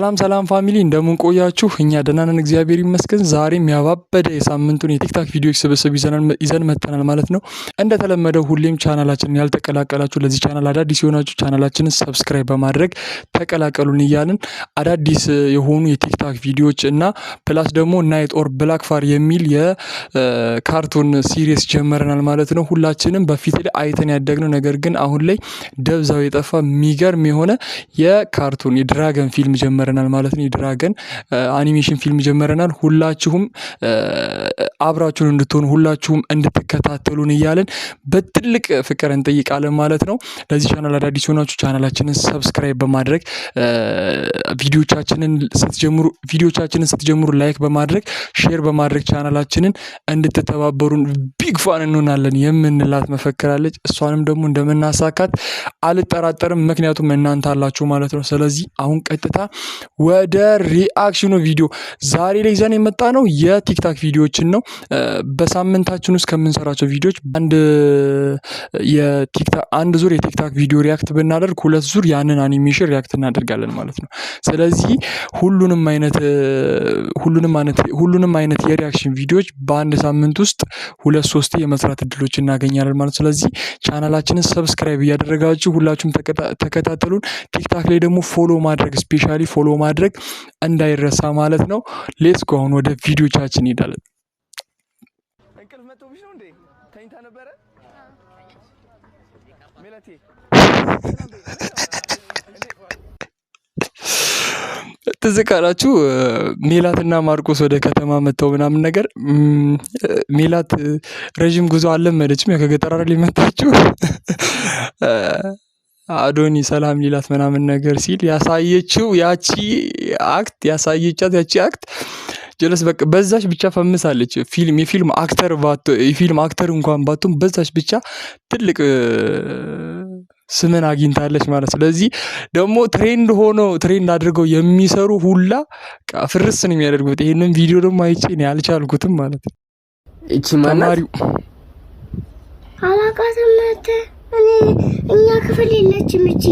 ሰላም ፋሚሊ እንደምን ቆያችሁ? እኛ ደህና ነን እግዚአብሔር ይመስገን። ዛሬም ያባበደ የሳምንቱን የቲክታክ ቪዲዮዎች ስብስብ ይዘን መጥተናል ማለት ነው። እንደተለመደው ሁሌም ቻናላችንን ያልተቀላቀላችሁ ለዚህ ቻናል አዳዲስ የሆናችሁ ቻናላችንን ሰብስክራይብ በማድረግ ተቀላቀሉን እያልን አዳዲስ የሆኑ የቲክታክ ቪዲዮዎች እና ፕላስ ደግሞ ናይት ኦር ብላክ ፋር የሚል የካርቱን ሲሪስ ጀመረናል ማለት ነው። ሁላችንም በፊት ላይ አይተን ያደግነው ነገር ግን አሁን ላይ ደብዛው የጠፋ የሚገርም የሆነ የካርቱን የድራገን ፊልም ጀመረናል ማለት ነው። የድራገን አኒሜሽን ፊልም ጀመረናል። ሁላችሁም አብራችሁን እንድትሆኑ ሁላችሁም እንድትከታተሉን እያለን በትልቅ ፍቅር እንጠይቃለን ማለት ነው። ለዚህ ቻናል አዳዲስ ሆናችሁ ቻናላችንን ሰብስክራይብ በማድረግ ቪዲዮቻችንን ስትጀምሩ ላይክ በማድረግ ሼር በማድረግ ቻናላችንን እንድትተባበሩን ቢግ ፋን እንሆናለን የምንላት መፈክራለች። እሷንም ደግሞ እንደምናሳካት አልጠራጠርም፣ ምክንያቱም እናንተ አላችሁ ማለት ነው። ስለዚህ አሁን ቀጥታ ወደ ሪአክሽኑ ቪዲዮ ዛሬ ላይ ይዘን የመጣ ነው የቲክታክ ቪዲዮዎችን ነው። በሳምንታችን ውስጥ ከምንሰራቸው ቪዲዮዎች አንድ ዙር የቲክታክ ቪዲዮ ሪያክት ብናደርግ ሁለት ዙር ያንን አኒሜሽን ሪያክት እናደርጋለን ማለት ነው። ስለዚህ ሁሉንም አይነት የሪያክሽን ቪዲዮዎች በአንድ ሳምንት ውስጥ 2-3 የመስራት እድሎች እናገኛለን ማለት። ስለዚህ ቻናላችንን ሰብስክራይብ እያደረጋችሁ ሁላችሁም ተከታተሉን። ቲክታክ ላይ ደግሞ ፎሎ ማድረግ ስፔሻሊ ፎሎ ማድረግ እንዳይረሳ ማለት ነው። ሌትስ ጎ አሁን ወደ ቪዲዮቻችን እንሄዳለን። እንቅልፍ መጥቶብሽ ነው እንዴ? ተኝታ ነበረ ሜላቴ? ትዝ ካላችሁ ሜላትና ማርቆስ ወደ ከተማ መጥተው ምናምን ነገር ሜላት ረዥም ጉዞ አልለመደችም። ከገጠር አይደል የመጣችው አዶኒ ሰላም ሊላት ምናምን ነገር ሲል ያሳየቻት ያቺ አክት ጀለስ በቃ በዛች ብቻ ፈምሳለች። የፊልም አክተር እንኳን ባትሆን በዛች ብቻ ትልቅ ስምን አግኝታለች ማለት። ስለዚህ ደግሞ ትሬንድ አድርገው የሚሰሩ ሁላ ፍርስ ነው የሚያደርጉት። ይሄንን ቪዲዮ ደግሞ አይቼ ነው ያልቻልኩትም ማለት ነው። እቺ ማናሪው አላቃተም እኛ ክፍል የለችም። እቺ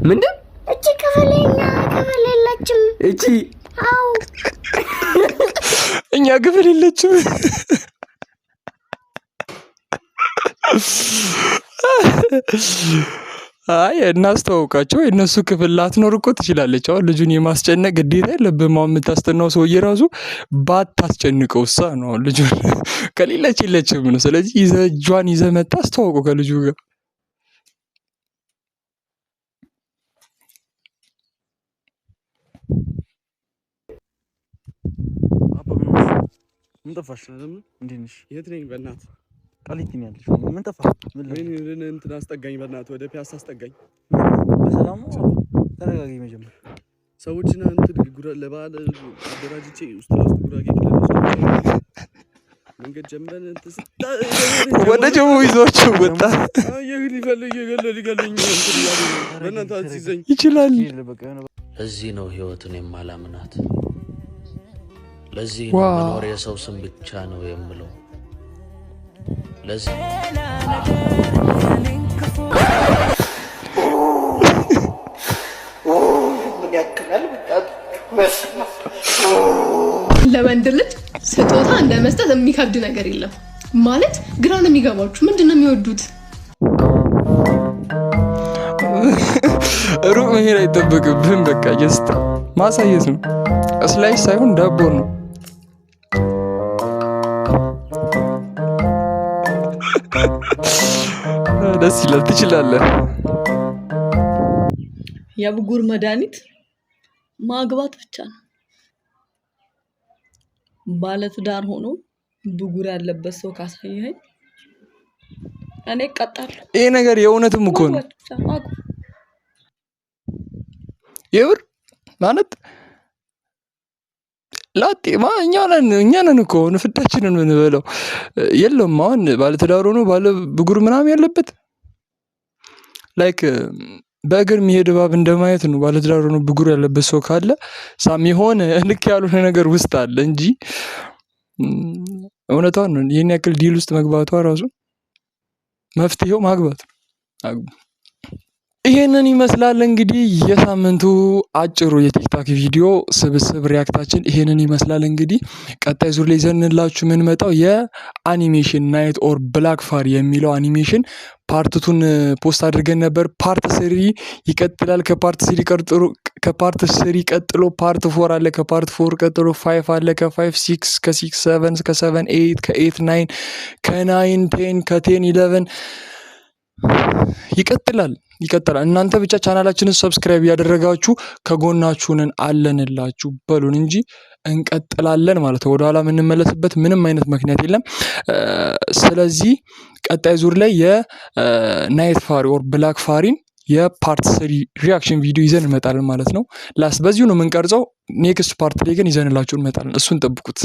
ምንድን እቺ ክፍል የለችም። እቺ አው እኛ ክፍል የለችም። አይ እናስተዋውቃቸው። የእነሱ ክፍል ላትኖር እኮ ትችላለች። አሁን ልጁን የማስጨነቅ ግዴታ የለብህም። አሁን የምታስጠናው ሰውዬ ራሱ ባታስጨንቀው እሷ ነው። ልጁን ከሌለች የለችም ነው። ስለዚህ እጇን ይዘህ መጣ አስተዋውቀው ከልጁ ጋር። ምን ጠፋሽ? ለምን እንዴት ነሽ? የት ነኝ? በእናትህ ቃሊቲ ነው ያለሽ? ምን ጠፋ? ምን እንትን አስጠጋኝ፣ በእናትህ ወደ ፒያሳ አስጠጋኝ። በሰላም ነው? ተረጋጊ። መጀመሪያ ሰዎችን እንትን ለበዓል አደራጅቼ ውስጥ ጉራጌ መንገድ ጀምረን እንትን ወደ ጀሙ ይዟቸው ወጣ። ሊገለኝ በእናትህ አትይዘኝ ይችላል። ለዚህ ነው ህይወትን የማላምናት። ለዚህ ነው መኖር የሰው ስም ብቻ ነው የምለው። ለዚህ ለወንድ ልጅ ስጦታ እንደ መስጠት የሚከብድ ነገር የለም ማለት ግራ ነው የሚገባችሁ። ምንድነው የሚወዱት? ሩቅ መሄድ አይጠበቅብህም። በቃ ጀስት ማሳየት ነው። ስላይስ ሳይሆን ዳቦ ነው። ደስ ይላል። ትችላለህ። የብጉር መድኃኒት ማግባት ብቻ ነው። ባለትዳር ሆኖ ብጉር ያለበት ሰው ካሳየኸኝ እኔ እቀጣለሁ። ይሄ ነገር የእውነትም እኮ ነው። የብር ማለት ላጤማ እኛ ነን እኮ ንፍዳችንን የምንበላው። የለም አሁን ባለትዳር ሆኖ ባለ ብጉር ምናምን ያለበት ላይክ በእግር የሚሄድ እባብ እንደማየት ነው። ባለትዳር ሆኖ ብጉር ያለበት ሰው ካለ ሳም የሆነ ልክ ያልሆነ ነገር ውስጥ አለ እንጂ እውነቷን ነው። ይሄን ያክል ዲል ውስጥ መግባቷ ራሱ መፍትሄው ማግባት ነው። ይሄንን ይመስላል እንግዲህ የሳምንቱ አጭሩ የቲክታክ ቪዲዮ ስብስብ ሪያክታችን ይሄንን ይመስላል። እንግዲህ ቀጣይ ዙር ላይ ይዘንላችሁ የምንመጣው የአኒሜሽን ናይት ኦር ብላክ ፋር የሚለው አኒሜሽን ፓርትቱን ፖስት አድርገን ነበር። ፓርት ስሪ ይቀጥላል። ከፓርት ስሪ ቀጥሎ ፓርት ፎር አለ። ከፓርት ፎር ቀጥሎ 5 አለ። ከ5 6 ከ6 7 ከ7 8 ከ8 9 ከ9 10 ከ10 11 ይቀጥላል። እናንተ ብቻ ቻናላችንን ሰብስክራይብ ያደረጋችሁ ከጎናችሁንን አለንላችሁ በሉን እንጂ እንቀጥላለን ማለት ነው። ወደኋላ የምንመለስበት ምንም አይነት ምክንያት የለም። ስለዚህ ቀጣይ ዙር ላይ የናይት ፋሪ ኦር ብላክ ፋሪን የፓርት ስሪ ሪያክሽን ቪዲዮ ይዘን እንመጣለን ማለት ነው። በዚሁ ነው የምንቀርጸው። ኔክስት ፓርት ላይ ግን ይዘንላችሁ እንመጣለን። እሱን ጠብቁት።